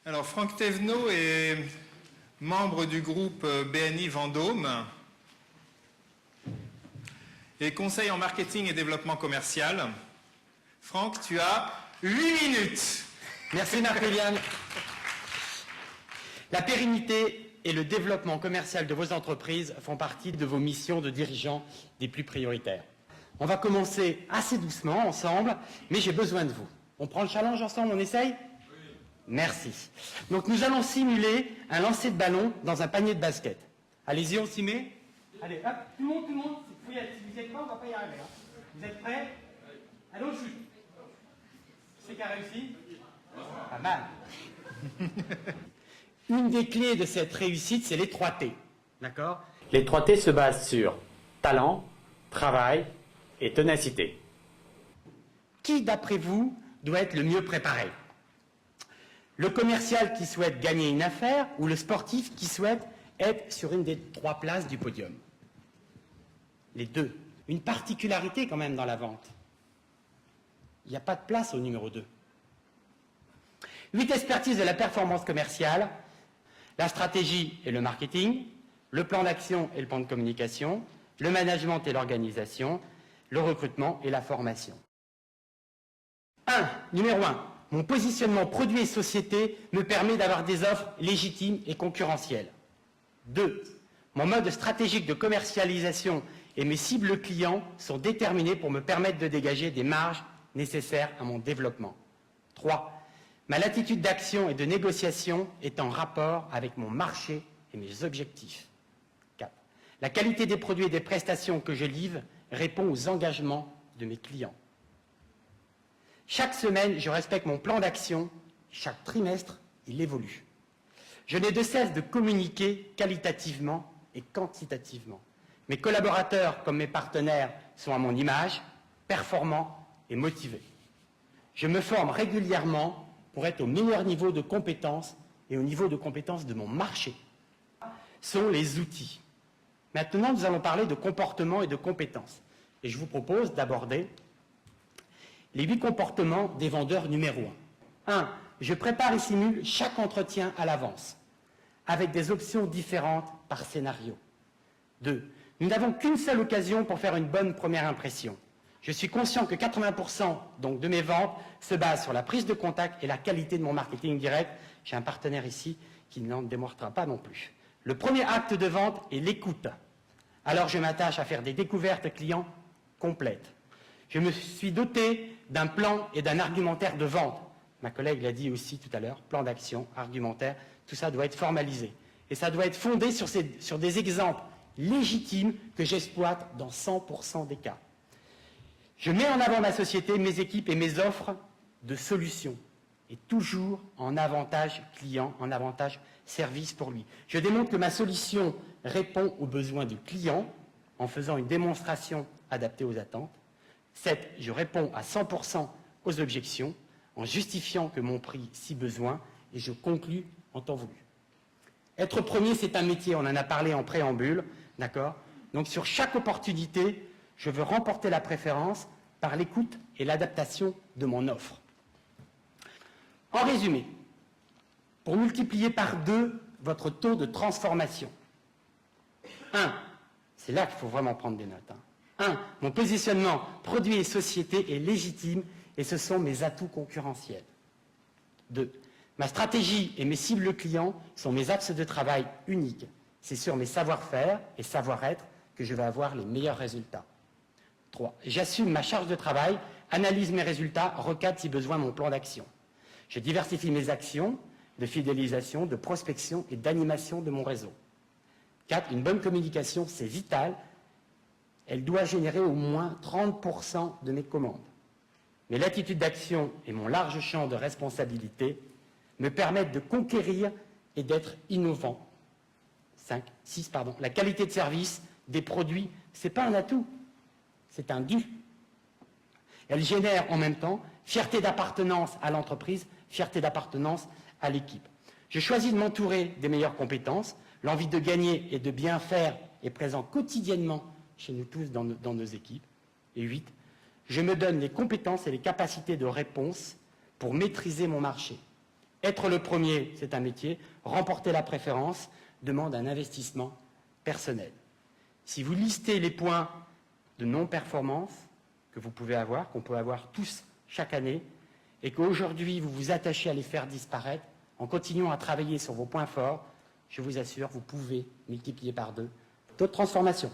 Alors, Franck Thévenot est membre du groupe BNI Vendôme et conseil en marketing et développement commercial. Franck, tu as 8 minutes. Merci Marc-Léliane. La pérennité et le développement commercial de vos entreprises font partie de vos missions de dirigeants des plus prioritaires. On va commencer assez doucement ensemble, mais j'ai besoin de vous. On prend le challenge ensemble, on essaye ? Oui. Merci. Donc nous allons simuler un lancer de ballon dans un panier de basket. Allez-y, on s'y met. Allez, hop, tout le monde. Si vous êtes pas, on ne va pas y arriver. Hein. Vous êtes prêts ? Allez, on shoot. Qui c'est qui a réussi ? Pas mal. Une des clés de cette réussite, c'est les 3 T. D'accord ? Les 3 T se basent sur talent, travail et ténacité. Qui, d'après vous, doit être le mieux préparé ? Le commercial qui souhaite gagner une affaire ou le sportif qui souhaite être sur une des 3 places du podium ? Les deux. Une particularité quand même dans la vente. Il n'y a pas de place au numéro 2. 8 expertises de la performance commerciale, la stratégie et le marketing, le plan d'action et le plan de communication, le management et l'organisation, le recrutement et la formation. Numéro 1. Mon positionnement produit et société me permet d'avoir des offres légitimes et concurrentielles. 2. Mon mode stratégique de commercialisation et mes cibles clients sont déterminés pour me permettre de dégager des marges nécessaires à mon développement. 3. Ma latitude d'action et de négociation est en rapport avec mon marché et mes objectifs. 4. La qualité des produits et des prestations que je livre répond aux engagements de mes clients. Chaque semaine, je respecte mon plan d'action. Chaque trimestre, il évolue. Je n'ai de cesse de communiquer qualitativement et quantitativement. Mes collaborateurs, comme mes partenaires, sont à mon image, performants et motivés. Je me forme régulièrement pour être au meilleur niveau de compétences et au niveau de compétences de mon marché. Sont les outils. Maintenant, nous allons parler de comportement et de compétences. Et je vous propose d'aborder les 8 comportements des vendeurs numéro 1. 1. Je prépare et simule chaque entretien à l'avance, avec des options différentes par scénario. 2. Nous n'avons qu'une seule occasion pour faire une bonne première impression. Je suis conscient que 80% donc, de mes ventes se basent sur la prise de contact et la qualité de mon marketing direct. J'ai un partenaire ici qui n'en démontrera pas non plus. Le premier acte de vente est l'écoute. Alors je m'attache à faire des découvertes clients complètes. Je me suis doté d'un plan et d'un argumentaire de vente. Ma collègue l'a dit aussi tout à l'heure, plan d'action, argumentaire, tout ça doit être formalisé. Et ça doit être fondé sur des exemples légitimes que j'exploite dans 100% des cas. Je mets en avant ma société, mes équipes et mes offres de solutions. Et toujours en avantage client, en avantage service pour lui. Je démontre que ma solution répond aux besoins du client en faisant une démonstration adaptée aux attentes. 7. Je réponds à 100% aux objections en justifiant que mon prix, si besoin, et je conclus en temps voulu. Être premier, c'est un métier, on en a parlé en préambule, d'accord ? Donc sur chaque opportunité, je veux remporter la préférence par l'écoute et l'adaptation de mon offre. En résumé, pour multiplier par 2 votre taux de transformation. 1. C'est là qu'il faut vraiment prendre des notes. 1. Mon positionnement produit et société est légitime et ce sont mes atouts concurrentiels. 2. Ma stratégie et mes cibles clients sont mes axes de travail uniques. C'est sur mes savoir-faire et savoir-être que je vais avoir les meilleurs résultats. 3. J'assume ma charge de travail, analyse mes résultats, recadre si besoin mon plan d'action. Je diversifie mes actions de fidélisation, de prospection et d'animation de mon réseau. 4. Une bonne communication, c'est vital. Elle doit générer au moins 30% de mes commandes. Mes latitudes d'action et mon large champ de responsabilité me permettent de conquérir et d'être innovant. 6. La qualité de service des produits, ce n'est pas un atout, c'est un dû. Elle génère en même temps fierté d'appartenance à l'entreprise, fierté d'appartenance à l'équipe. Je choisis de m'entourer des meilleures compétences. L'envie de gagner et de bien faire est présent quotidiennement chez nous tous dans nos équipes. Et 8. Je me donne les compétences et les capacités de réponse pour maîtriser mon marché. Être le premier, c'est un métier. Remporter la préférence demande un investissement personnel. Si vous listez les points de non-performance que vous pouvez avoir, qu'on peut avoir tous chaque année, et qu'aujourd'hui vous vous attachez à les faire disparaître, en continuant à travailler sur vos points forts, je vous assure, vous pouvez multiplier par 2 votre transformation.